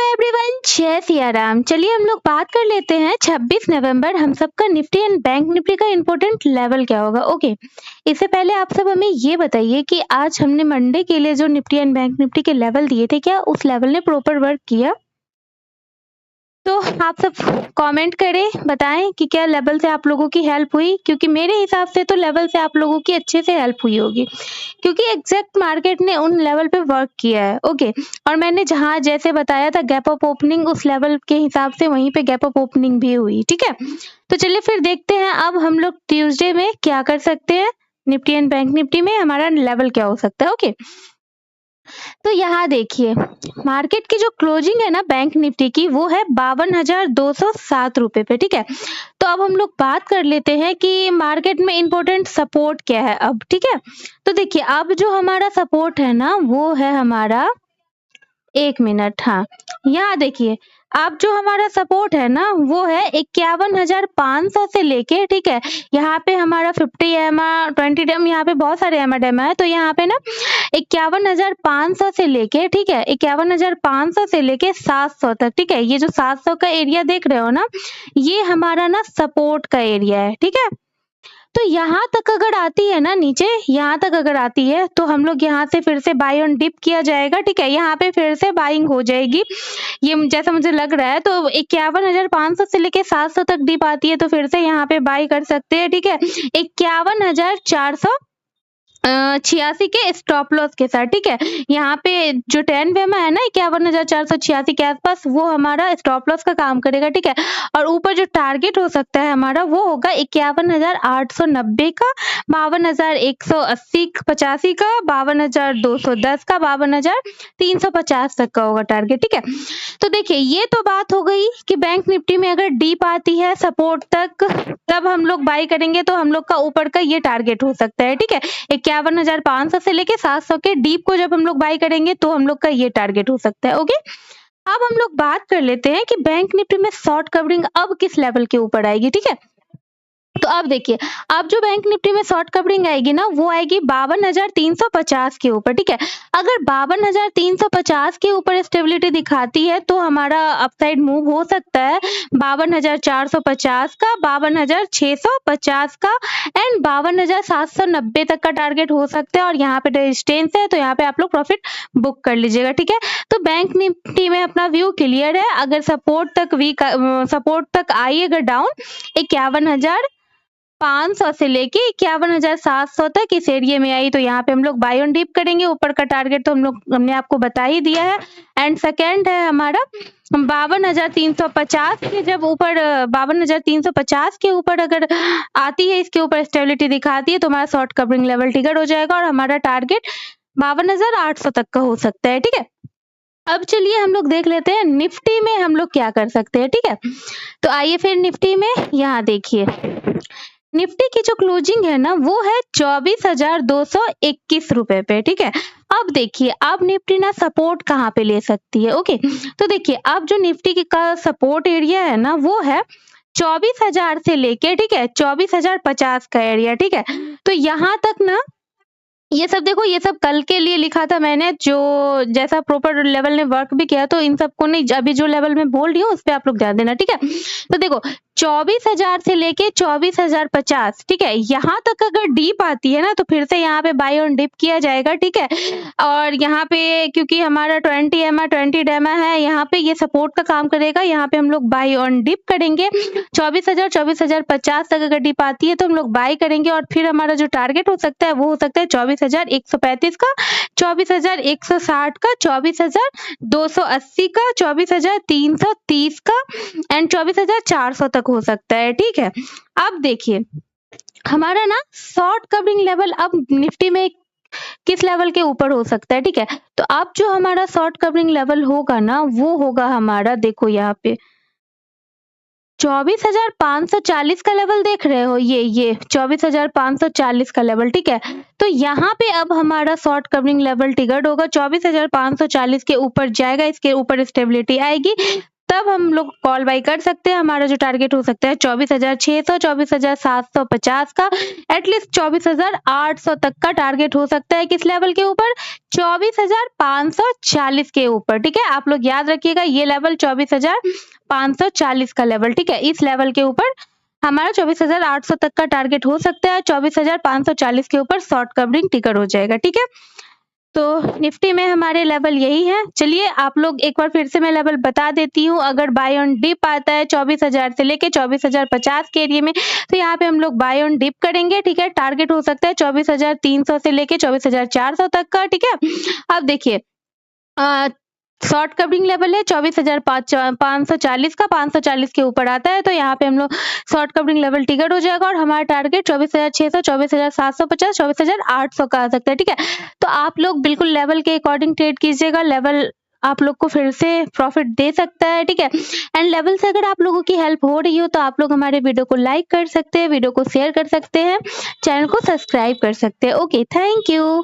Everyone, जय सिया राम। चलिए हम लोग बात कर लेते हैं 26 नवंबर हम सबका निफ्टी एंड बैंक निफ्टी का इम्पोर्टेंट लेवल क्या होगा। ओके, इससे पहले आप सब हमें ये बताइए कि आज हमने मंडे के लिए जो निफ्टी एंड बैंक निफ्टी के लेवल दिए थे, क्या उस लेवल ने प्रॉपर वर्क किया? तो आप सब कमेंट करें, बताएं कि क्या लेवल से आप लोगों की हेल्प हुई, क्योंकि मेरे हिसाब से तो लेवल से आप लोगों की अच्छे से हेल्प हुई होगी, क्योंकि एग्जैक्ट मार्केट ने उन लेवल पे वर्क किया है। ओके, और मैंने जहां जैसे बताया था गैप अप ओपनिंग, उस लेवल के हिसाब से वहीं पे गैप अप ओपनिंग भी हुई। ठीक है, तो चलिए फिर देखते हैं अब हम लोग ट्यूसडे में क्या कर सकते हैं। निफ्टी एंड बैंक निफ्टी में हमारा लेवल क्या हो सकता है। ओके, तो यहाँ देखिए मार्केट की जो क्लोजिंग है ना बैंक निफ्टी की, वो है 52,207 रुपए पे। ठीक है, तो अब हम लोग बात कर लेते हैं कि मार्केट में इंपॉर्टेंट सपोर्ट क्या है अब। ठीक है, तो देखिए अब जो हमारा सपोर्ट है ना, वो है हमारा, एक मिनट, हाँ यहाँ देखिए अब जो हमारा सपोर्ट है ना, वो है 51,500 से लेके, ठीक है, यहाँ पे हमारा 50 EMA 20 EMA, यहाँ पे बहुत सारे EMA है, तो यहाँ पे ना 51,500 से लेके, ठीक है, 51,500 से लेके 700 तक। ठीक है, ये जो 700 का एरिया देख रहे हो ना, ये हमारा ना सपोर्ट का एरिया है। ठीक है, तो यहाँ तक अगर आती है ना, नीचे यहाँ तक अगर आती है, तो हम लोग यहाँ से फिर से बाई ऑन डिप किया जाएगा। ठीक है, यहाँ पे फिर से बाइंग हो जाएगी, ये जैसा मुझे लग रहा है। तो 51,500 से लेके 700 तक डिप आती है, तो फिर से यहाँ पे बाई कर सकते हैं। ठीक है, 51,486 के स्टॉप लॉस के साथ। ठीक है, यहाँ पे जो 10 वेमा है ना 51,486 के आसपास, वो हमारा स्टॉप लॉस का काम करेगा। ठीक है, और ऊपर जो टारगेट हो सकता है हमारा, वो होगा 51,890 का, 52,180 85 का, 52,210 का, 52,350 तक का होगा टारगेट। ठीक है, तो देखिए ये तो बात हो गई कि बैंक निफ्टी में अगर डीप आती है सपोर्ट तक, तब हम लोग बाई करेंगे, तो हम लोग का ऊपर का ये टारगेट हो सकता है। ठीक है, 51,500 से लेके 700 के डीप को जब हम लोग बाई करेंगे, तो हम लोग का ये टारगेट हो सकता है। ओके, अब हम लोग बात कर लेते हैं कि बैंक निफ्टी में शॉर्ट कवरिंग अब किस लेवल के ऊपर आएगी। ठीक है, तो अब देखिए अब जो बैंक निफ्टी में शॉर्ट कवरिंग आएगी ना, वो आएगी 52,350 के ऊपर। ठीक है, अगर 52,350 के ऊपर स्टेबिलिटी दिखाती है, तो हमारा अपसाइड मूव हो सकता है 52,450 का, 52,650 का एंड 52,790 तक का टारगेट हो सकता है। और यहाँ पे रेजिस्टेंस है, तो यहाँ पे आप लोग प्रॉफिट बुक कर लीजिएगा। ठीक है, तो बैंक निफ्टी में अपना व्यू क्लियर है। अगर सपोर्ट तक आई अगर डाउन 51,500 से लेके 51,700 तक इस एरिया में आई, तो यहाँ पे हम लोग बाय ऑन डिप करेंगे। ऊपर का टारगेट तो हमने आपको बता ही दिया है। एंड सेकेंड है हमारा 52,350 के, जब ऊपर 52,350 के ऊपर अगर आती है, इसके ऊपर स्टेबिलिटी दिखाती है, तो हमारा शॉर्ट कवरिंग लेवल ट्रिगर हो जाएगा और हमारा टारगेट 52,800 तक का हो सकता है। ठीक है, अब चलिए हम लोग देख लेते हैं निफ्टी में हम लोग क्या कर सकते हैं। ठीक है, तो आइए फिर निफ्टी में, यहाँ देखिए निफ्टी की जो क्लोजिंग है ना, वो है 24,221 रुपए पे। ठीक है, अब देखिए अब निफ्टी ना सपोर्ट कहाँ पे ले सकती है। ओके, तो देखिए अब जो निफ्टी का सपोर्ट एरिया है ना, वो है 24,000 से लेके, ठीक है, 24,050 का एरिया। ठीक है, तो यहाँ तक ना, ये सब देखो, ये सब कल के लिए लिखा था मैंने, जो जैसा प्रॉपर लेवल ने वर्क भी किया, तो इन सबको नहीं, अभी जो लेवल में बोल रही हूँ उस पर आप लोग ध्यान देना। ठीक है, तो देखो 24,000 से लेके 24,050, ठीक है, यहाँ तक अगर डीप आती है ना, तो फिर से यहाँ पे बाई ऑन डिप किया जाएगा। ठीक है, और यहाँ पे क्योंकि हमारा 20 EMA है, यहाँ पे ये सपोर्ट का काम करेगा, यहाँ पे हम लोग बाई ऑन डिप करेंगे। 24,000 24,050 तक अगर डिप आती है, तो हम लोग बाई करेंगे, और फिर हमारा जो टारगेट हो सकता है, वो हो सकता है 24,135 का, 24,160 का, 24,280 का, 24,330 का एंड 24,400 तक हो सकता है। ठीक है, अब देखिए हमारा ना शॉर्ट कवरिंग लेवल अब निफ्टी में किस लेवल के ऊपर हो सकता है। ठीक है, तो अब जो हमारा शॉर्ट कवरिंग लेवल होगा ना, वो होगा हमारा, देखो यहाँ पे 24,540 का लेवल देख रहे हो, ये 24,540 का लेवल। ठीक है, तो यहाँ पे अब हमारा शॉर्ट कवरिंग लेवल ट्रिगर्ड होगा, 24,540 के ऊपर जाएगा, इसके ऊपर स्टेबिलिटी आएगी, तब हम लोग कॉल बाई कर सकते हैं। हमारा जो टारगेट हो सकता है 24,600, 24,750 का, एटलीस्ट 24,800 तक का टारगेट हो सकता है। किस लेवल के ऊपर? 24,540 के ऊपर। ठीक है, आप लोग याद रखिएगा ये लेवल 24,540 का लेवल। ठीक है, इस लेवल के ऊपर हमारा 24,800 तक का टारगेट हो सकता है। 24,540 के ऊपर शॉर्ट कवरिंग टिकर हो जाएगा। ठीक है, तो निफ्टी में हमारे लेवल यही है। चलिए आप लोग एक बार फिर से मैं लेवल बता देती हूँ। अगर बाय ऑन डिप आता है 24,000 से लेके 24,050 के एरिया में, तो यहाँ पे हम लोग बाय ऑन डिप करेंगे। ठीक है, टारगेट हो सकता है 24,300 से लेके 24,400 तक का। ठीक है, अब देखिए शॉर्ट कवरिंग लेवल है 24,540 का, 540 के ऊपर आता है तो यहाँ पे हम लोग शॉर्ट कवरिंग लेवल टिकट हो जाएगा और हमारा टारगेट 24,600, 24,750, 24,800 का आ सकता है। ठीक है, तो आप लोग बिल्कुल लेवल के अकॉर्डिंग ट्रेड कीजिएगा। लेवल आप लोग को फिर से प्रॉफिट दे सकता है। ठीक है, एंड लेवल से अगर आप लोगों की हेल्प हो रही हो तो आप लोग हमारे वीडियो को लाइक कर सकते हैं, वीडियो को शेयर कर सकते हैं, चैनल को सब्सक्राइब कर सकते हैं। Okay, thank you.